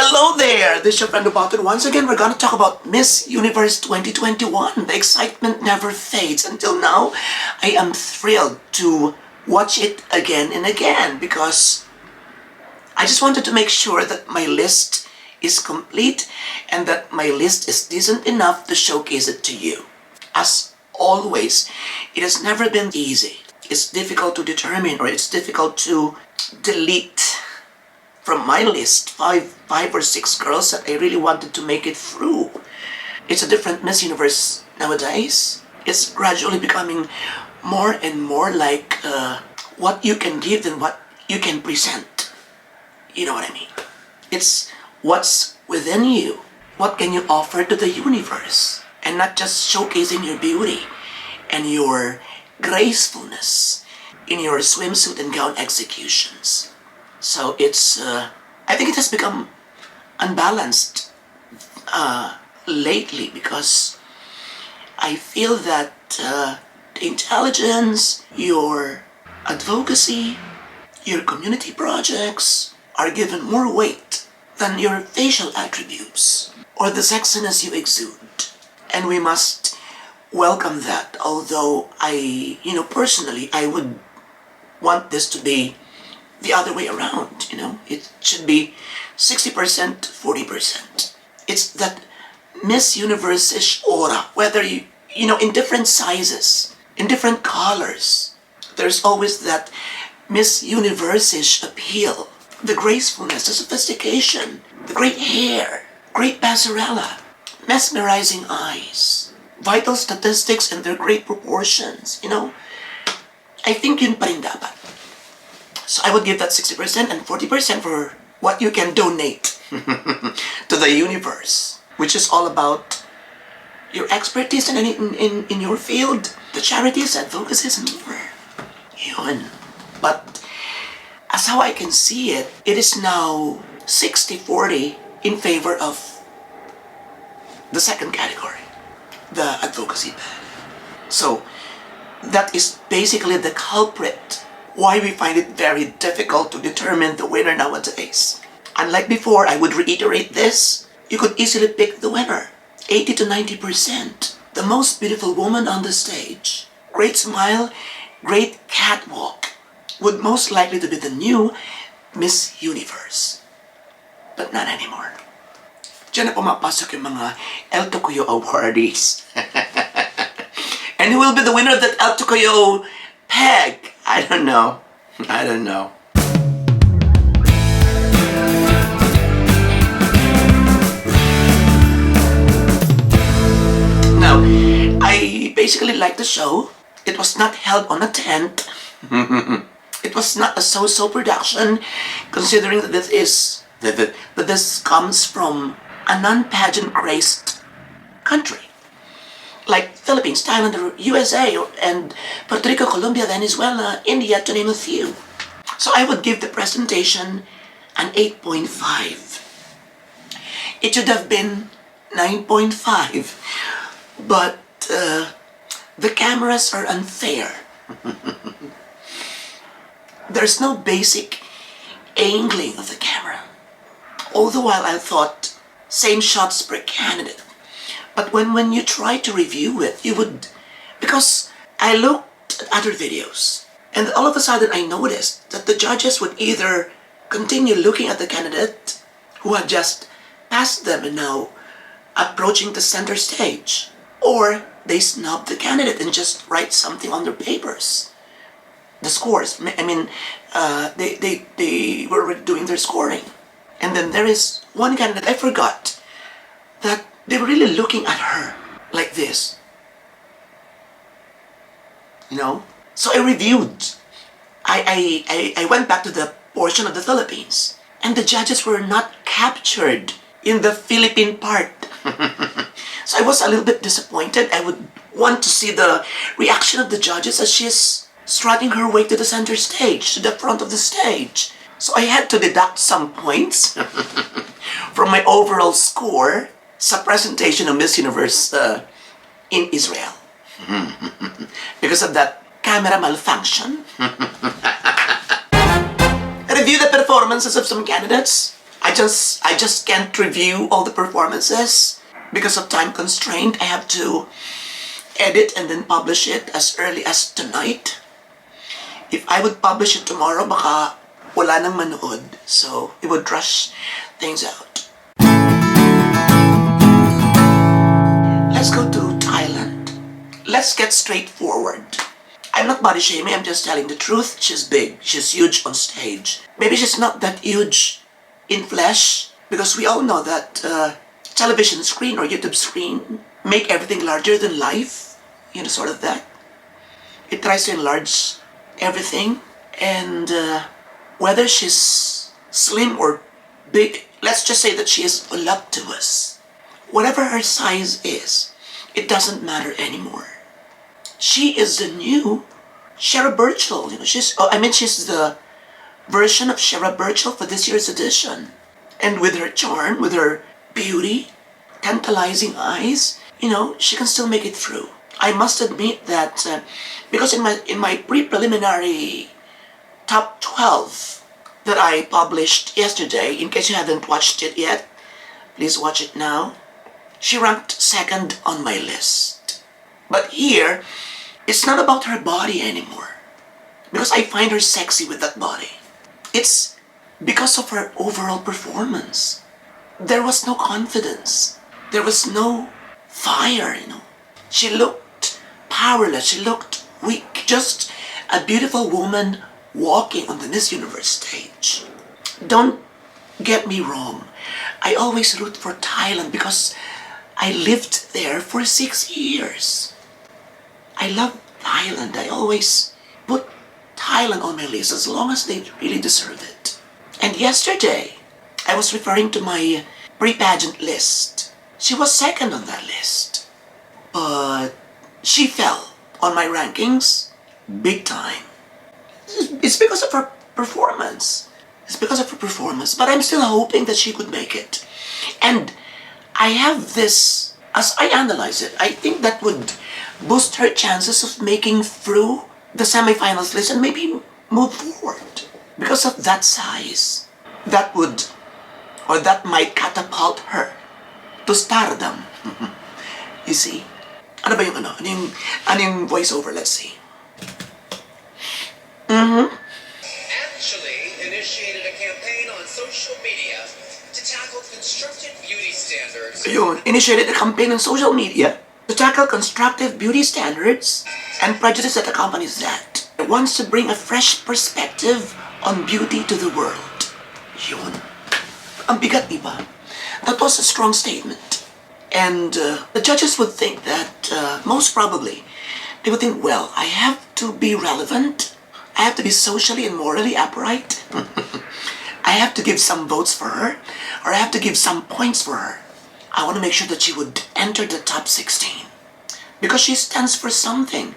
Hello there, this is your friend about it. Once again, we're gonna talk about Miss Universe 2021. The excitement never fades. Until now, I am thrilled to watch it again and again because I just wanted to make sure that my list is complete and that my list is decent enough to showcase it to you. As always, it has never been easy. It's difficult to determine, or it's difficult to delete from my list five or six girls that I really wanted to make it through. It's a different Miss Universe nowadays. It's gradually becoming more and more like what you can give than what you can present. You know what I mean? It's what's within you. What can you offer to the universe? And not just showcasing your beauty and your gracefulness in your swimsuit and gown executions. So it's, I think it has become unbalanced lately because I feel that the intelligence, your advocacy, your community projects are given more weight than your facial attributes or the sexiness you exude. And we must welcome that, although personally, I would want this to be the other way around, It should be 60%, 40%. It's that Miss Universe-ish aura, whether in different sizes, in different colors. There's always that Miss Universe-ish appeal. The gracefulness, the sophistication, the great hair, great passerella, mesmerizing eyes, vital statistics and their great proportions, I think yun pa rin dapat. So I would give that 60% and 40% for what you can donate to the universe, which is all about your expertise in your field, the charities, advocacies, and more. Yun. But as how I can see it, it is now 60-40 in favor of the second category, the advocacy bag. So that is basically the culprit why we find it very difficult to determine the winner nowadays. Unlike before, I would reiterate this, you could easily pick the winner. 80 to 90%. The most beautiful woman on the stage. Great smile, great catwalk. Would most likely to be the new Miss Universe. But not anymore. Diyan na pumapasok yung mga El Tocuyo awardees. And who will be the winner of that El Tocuyo peg? I don't know. Now, I basically liked the show. It was not held on a tent. It was not a so-so production, considering that this comes from a non-pageant graced country. Like Philippines, Thailand, or USA, and Puerto Rico, Colombia, Venezuela, India, to name a few. So I would give the presentation an 8.5. It should have been 9.5, but the cameras are unfair. There's no basic angling of the camera. All the while I thought same shots per candidate. But when you try to review it, you would, because I looked at other videos, and all of a sudden I noticed that the judges would either continue looking at the candidate who had just passed them and now approaching the center stage, or they snub the candidate and just write something on their papers. The scores, they were doing their scoring. And then there is one candidate, I forgot, that they were really looking at her like this. So I reviewed. I went back to the portion of the Philippines, and the judges were not captured in the Philippine part. So I was a little bit disappointed. I would want to see the reaction of the judges as she's strutting her way to the center stage, to the front of the stage. So I had to deduct some points from my overall score sa presentation of Miss Universe in Israel. Because of that camera malfunction. Review the performances of some candidates. I just can't review all the performances because of time constraint. I have to edit and then publish it as early as tonight. If I would publish it tomorrow, baka wala nang manood. So it would rush things out. Let's go to Thailand. Let's get straightforward. I'm not body shaming, I'm just telling the truth. She's big, she's huge on stage. Maybe she's not that huge in flesh, because we all know that television screen or YouTube screen make everything larger than life. You know, sort of that. It tries to enlarge everything, and whether she's slim or big, let's just say that she is voluptuous. Whatever her size is, it doesn't matter anymore. She is the new Shara Burchell. You know, she's the version of Shara Burchell for this year's edition. And with her charm, with her beauty, tantalizing eyes, you know, she can still make it through. I must admit that because in my pre-preliminary top 12 that I published yesterday, in case you haven't watched it yet, please watch it now. She ranked second on my list. But here, it's not about her body anymore, because I find her sexy with that body. It's because of her overall performance. There was no confidence. There was no fire, you know. She looked powerless. She looked weak. Just a beautiful woman walking on the Miss Universe stage. Don't get me wrong. I always root for Thailand because I lived there for 6 years. I love Thailand. I always put Thailand on my list as long as they really deserve it. And yesterday, I was referring to my pre-pageant list. She was second on that list. But she fell on my rankings big time. It's because of her performance. It's because of her performance. But I'm still hoping that she could make it. And I have this, as I analyze it, I think that would boost her chances of making through the semifinals list and maybe move forward. Because of that size, that might catapult her to stardom. You see? Ano ba yung ano? Ano yung voiceover? Let's see. Actually initiated a campaign on social media to tackle constructive beauty standards. Ayun, initiated a campaign on social media to tackle constructive beauty standards and prejudice that accompanies that. It wants to bring a fresh perspective on beauty to the world. Yun. Ang bigat, diba? That was a strong statement. And the judges would think that, most probably, they would think, well, I have to be relevant. I have to be socially and morally upright. I have to give some votes for her, or I have to give some points for her. I want to make sure that she would enter the top 16. Because she stands for something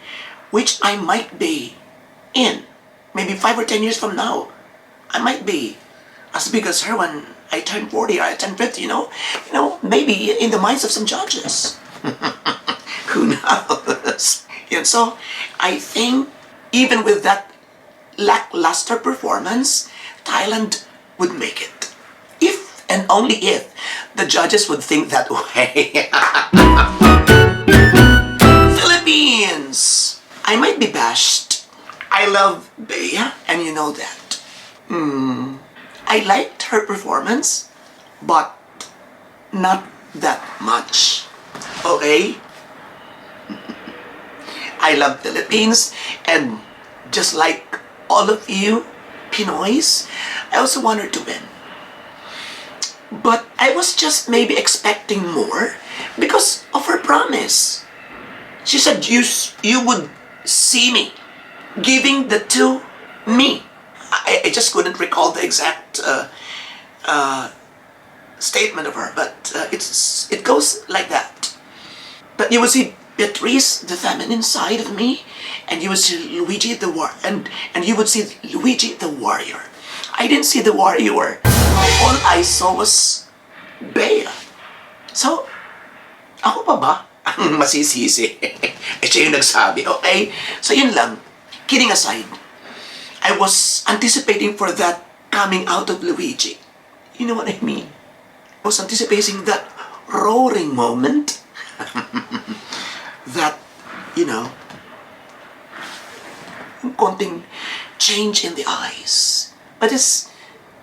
which I might be in. Maybe 5 or 10 years from now, I might be as big as her when I turn 40 or I turn 50, you know? Maybe in the minds of some judges. Who knows? Yeah, so I think even with that lackluster performance, Thailand would make it. If and only if the judges would think that way. Philippines! I might be bashed. I love Bea, and you know that. I liked her performance, but not that much. Okay? I love Philippines, and just like all of you Pinoys, I also want her to win. But I was just maybe expecting more because of her promise. She said you would see me giving the to me. I just couldn't recall the exact statement of her, but it goes like that. But you will see Beatrice, the feminine side of me, and you would see Luigi the and you would see Luigi the warrior. I didn't see the warrior. All I saw was Bea. So, ako pa ba ang masisisi? Siya yung nagsabi, okay? So yun lang. Kidding aside, I was anticipating for that coming out of Luigi. You know what I mean? I was anticipating that roaring moment. That, konting change in the eyes. But it's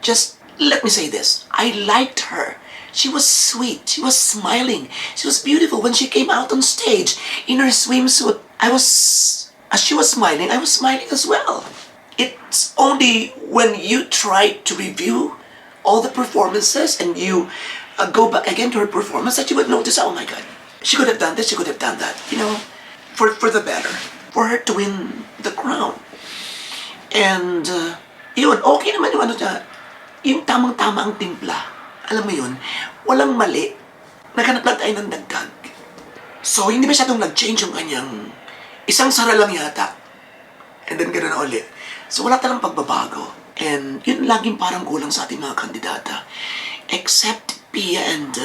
just, let me say this. I liked her. She was sweet. She was smiling. She was beautiful when she came out on stage in her swimsuit. As she was smiling, I was smiling as well. It's only when you try to review all the performances and you go back again to her performance that you would notice, oh my God, she could have done this, she could have done that, for the better, for her to win the crown. And, okay naman yung tamang-tama ang timpla. Alam mo yun, walang mali. Naghanap lang tayo ng dagdag. So, hindi masyadong nag-change yung kanyang isang sara lang yata. And then, gano'n na ulit. So, wala talang pagbabago. And yun laging parang kulang sa ating mga kandidata. Except Pia and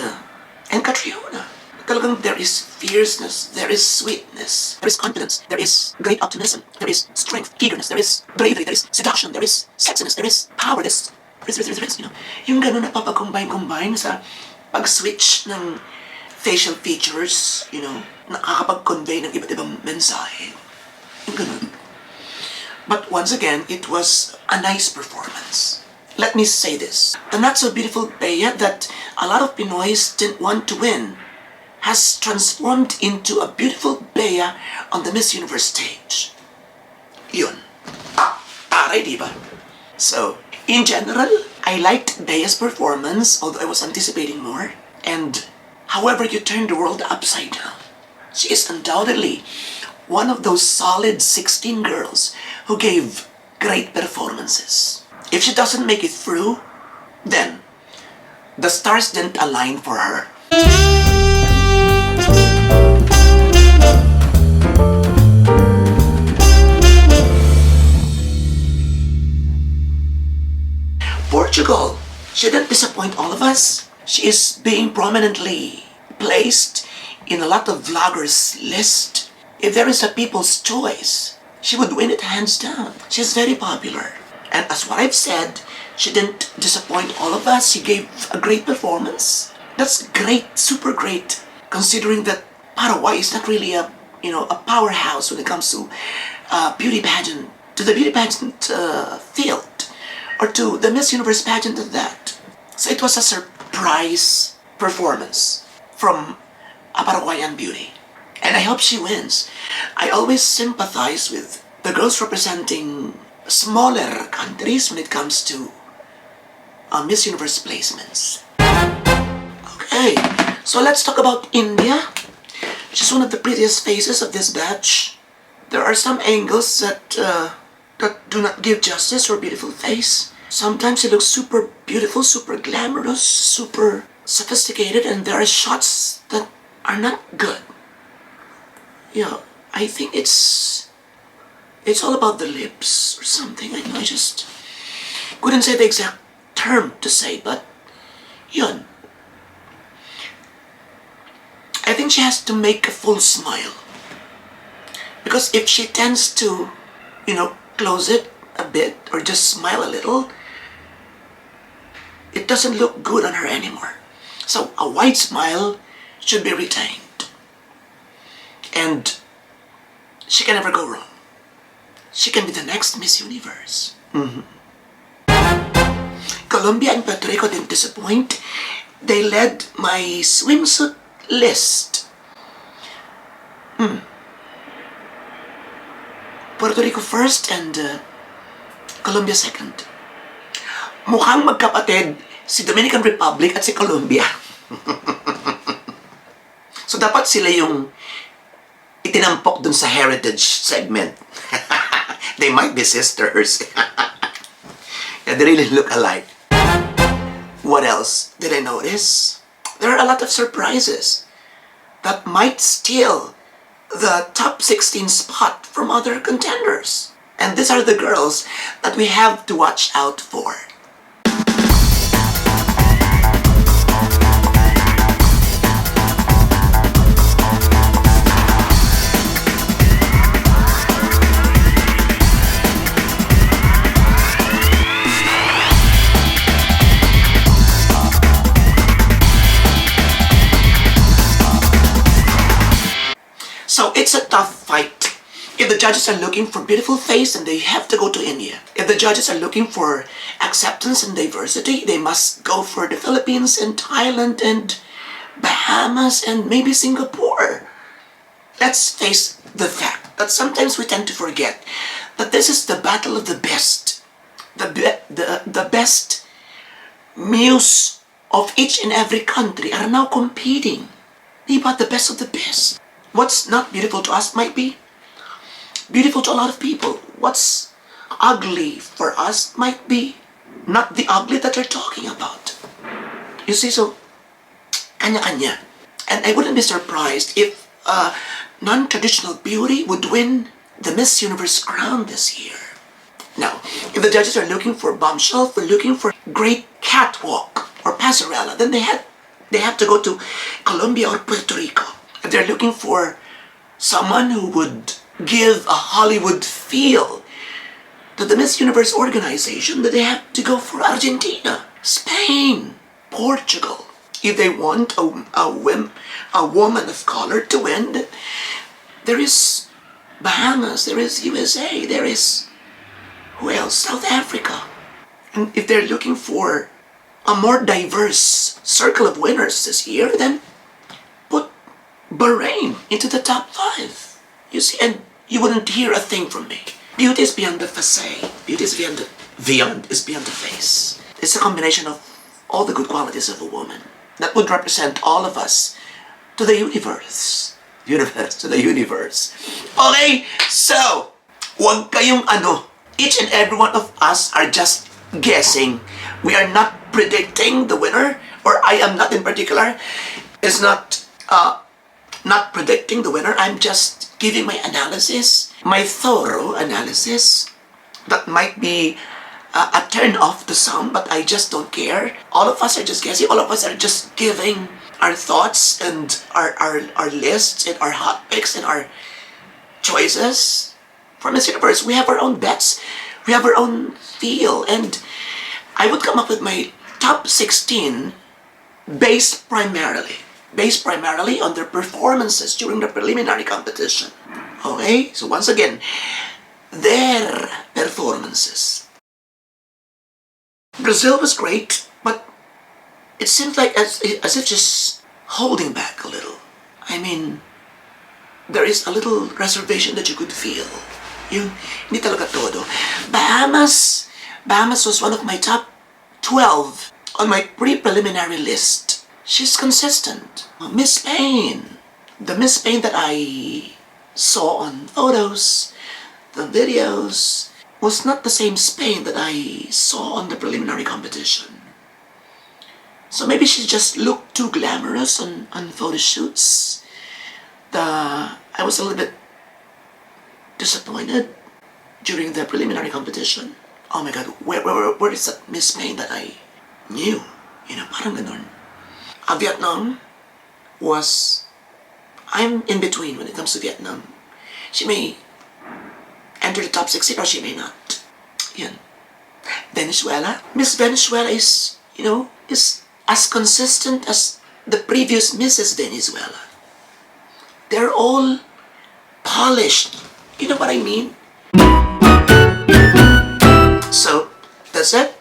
Catriona. Talagang there is fierceness, there is sweetness, there is confidence, there is great optimism, there is strength, eagerness, there is bravery, there is seduction, there is sexiness, there is power, there is, yung gano'n na papag-combine sa pag-switch ng facial features, nakakapag-convey ng iba't ibang mensahe. Yung gano'n. But once again, it was a nice performance. Let me say this. The not-so-beautiful Bea that a lot of Pinoys didn't want to win has transformed into a beautiful Bea on the Miss Universe stage. Yun. Taray, diba? So, in general, I liked Bea's performance, although I was anticipating more. And however you turn the world upside down, she is undoubtedly one of those solid 16 girls who gave great performances. If she doesn't make it through, then the stars didn't align for her. Portugal, she didn't disappoint all of us. She is being prominently placed in a lot of vloggers' list. If there is a people's choice, she would win it hands down. She's very popular. And as what I've said, she didn't disappoint all of us. She gave a great performance. That's great, super great, considering that Paraguay is not really a powerhouse when it comes to beauty pageant, to the beauty pageant field, or to the Miss Universe pageant of that. So it was a surprise performance from a Paraguayan beauty. And I hope she wins. I always sympathize with the girls representing smaller countries when it comes to Miss Universe placements. Okay, so let's talk about India. She's one of the prettiest faces of this batch. There are some angles that do not give justice to her beautiful face. Sometimes she looks super beautiful, super glamorous, super sophisticated, and there are shots that are not good. I think it's all about the lips or something. I just couldn't say the exact term to say, but yun. I think she has to make a full smile. Because if she tends to, close it a bit or just smile a little, it doesn't look good on her anymore. So a wide smile should be retained. And she can never go wrong. She can be the next Miss Universe. Colombia and Puerto Rico didn't disappoint. They led my swimsuit list. Puerto Rico first and Colombia second. Mukhang magkapatid si Dominican Republic at si Colombia. So dapat sila yung itinampok dun sa heritage segment. They might be sisters. Yeah, they really look alike. What else did I notice? There are a lot of surprises that might steal the top 16 spot from other contenders. And these are the girls that we have to watch out for. a tough fight. If the judges are looking for beautiful face, then they have to go to India. If the judges are looking for acceptance and diversity, they must go for the Philippines and Thailand and Bahamas and maybe Singapore. Let's face the fact that sometimes we tend to forget that this is the battle of the best. The best muse of each and every country are now competing. Diba, the best of the best. What's not beautiful to us might be beautiful to a lot of people. What's ugly for us might be not the ugly that they're talking about. You see, so kanya-kanya. And I wouldn't be surprised if non-traditional beauty would win the Miss Universe crown this year. Now, if the judges are looking for bombshell, for looking for great catwalk or passerella, then they have to go to Colombia or Puerto Rico. If they're looking for someone who would give a Hollywood feel to the Miss Universe organization, that they have to go for Argentina, Spain, Portugal. If they want a woman of color to win, there is Bahamas, there is USA, there is, who else? South Africa. And if they're looking for a more diverse circle of winners this year, then put Bahrain into the top 5. You see, and you wouldn't hear a thing from me. Beauty is beyond the facade. Beauty is beyond the face. It's a combination of all the good qualities of a woman that would represent all of us to the universe. To the universe. Okay, so, wag kayong each and every one of us are just guessing. We are not predicting the winner, or I am not in particular, is not predicting the winner. I'm just giving my analysis, my thorough analysis. That might be a turn off to some, but I just don't care. All of us are just guessing. All of us are just giving our thoughts and our lists and our hot picks and our choices for Miss Universe. We have our own bets. We have our own feel. And I would come up with my top 16 based primarily on their performances during the preliminary competition. Okay? So once again, their performances. Brazil was great, but it seemed like as if just holding back a little. I mean, there is a little reservation that you could feel. Hindi talaga todo. Bahamas was one of my top 12 on my pre-preliminary list. She's consistent. Miss Spain. The Miss Spain that I saw on photos, the videos, was not the same Spain that I saw on the preliminary competition. So maybe she just looked too glamorous on photo shoots. I was a little bit disappointed during the preliminary competition. Oh my God, where is that Miss Spain that I knew? Parang ganun. Vietnam I'm in between when it comes to Vietnam. She may enter the top 16 or she may not. Yan. Venezuela. Miss Venezuela is as consistent as the previous Mrs. Venezuela. They're all polished. You know what I mean? So, that's it.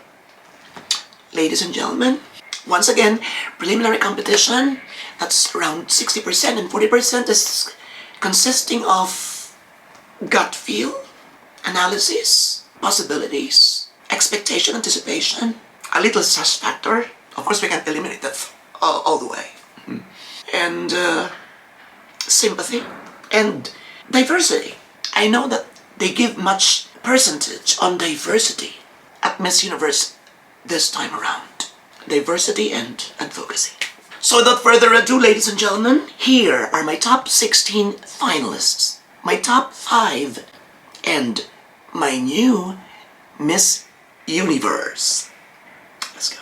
Ladies and gentlemen, once again, preliminary competition, that's around 60%, and 40% is consisting of gut feel, analysis, possibilities, expectation, anticipation, a little sus factor. Of course, we can't eliminate that all the way. And sympathy and diversity. I know that they give much percentage on diversity at Miss Universe this time around. Diversity and advocacy. So without further ado, ladies and gentlemen, here are my top 16 finalists, my top 5, and my new Miss Universe. Let's go.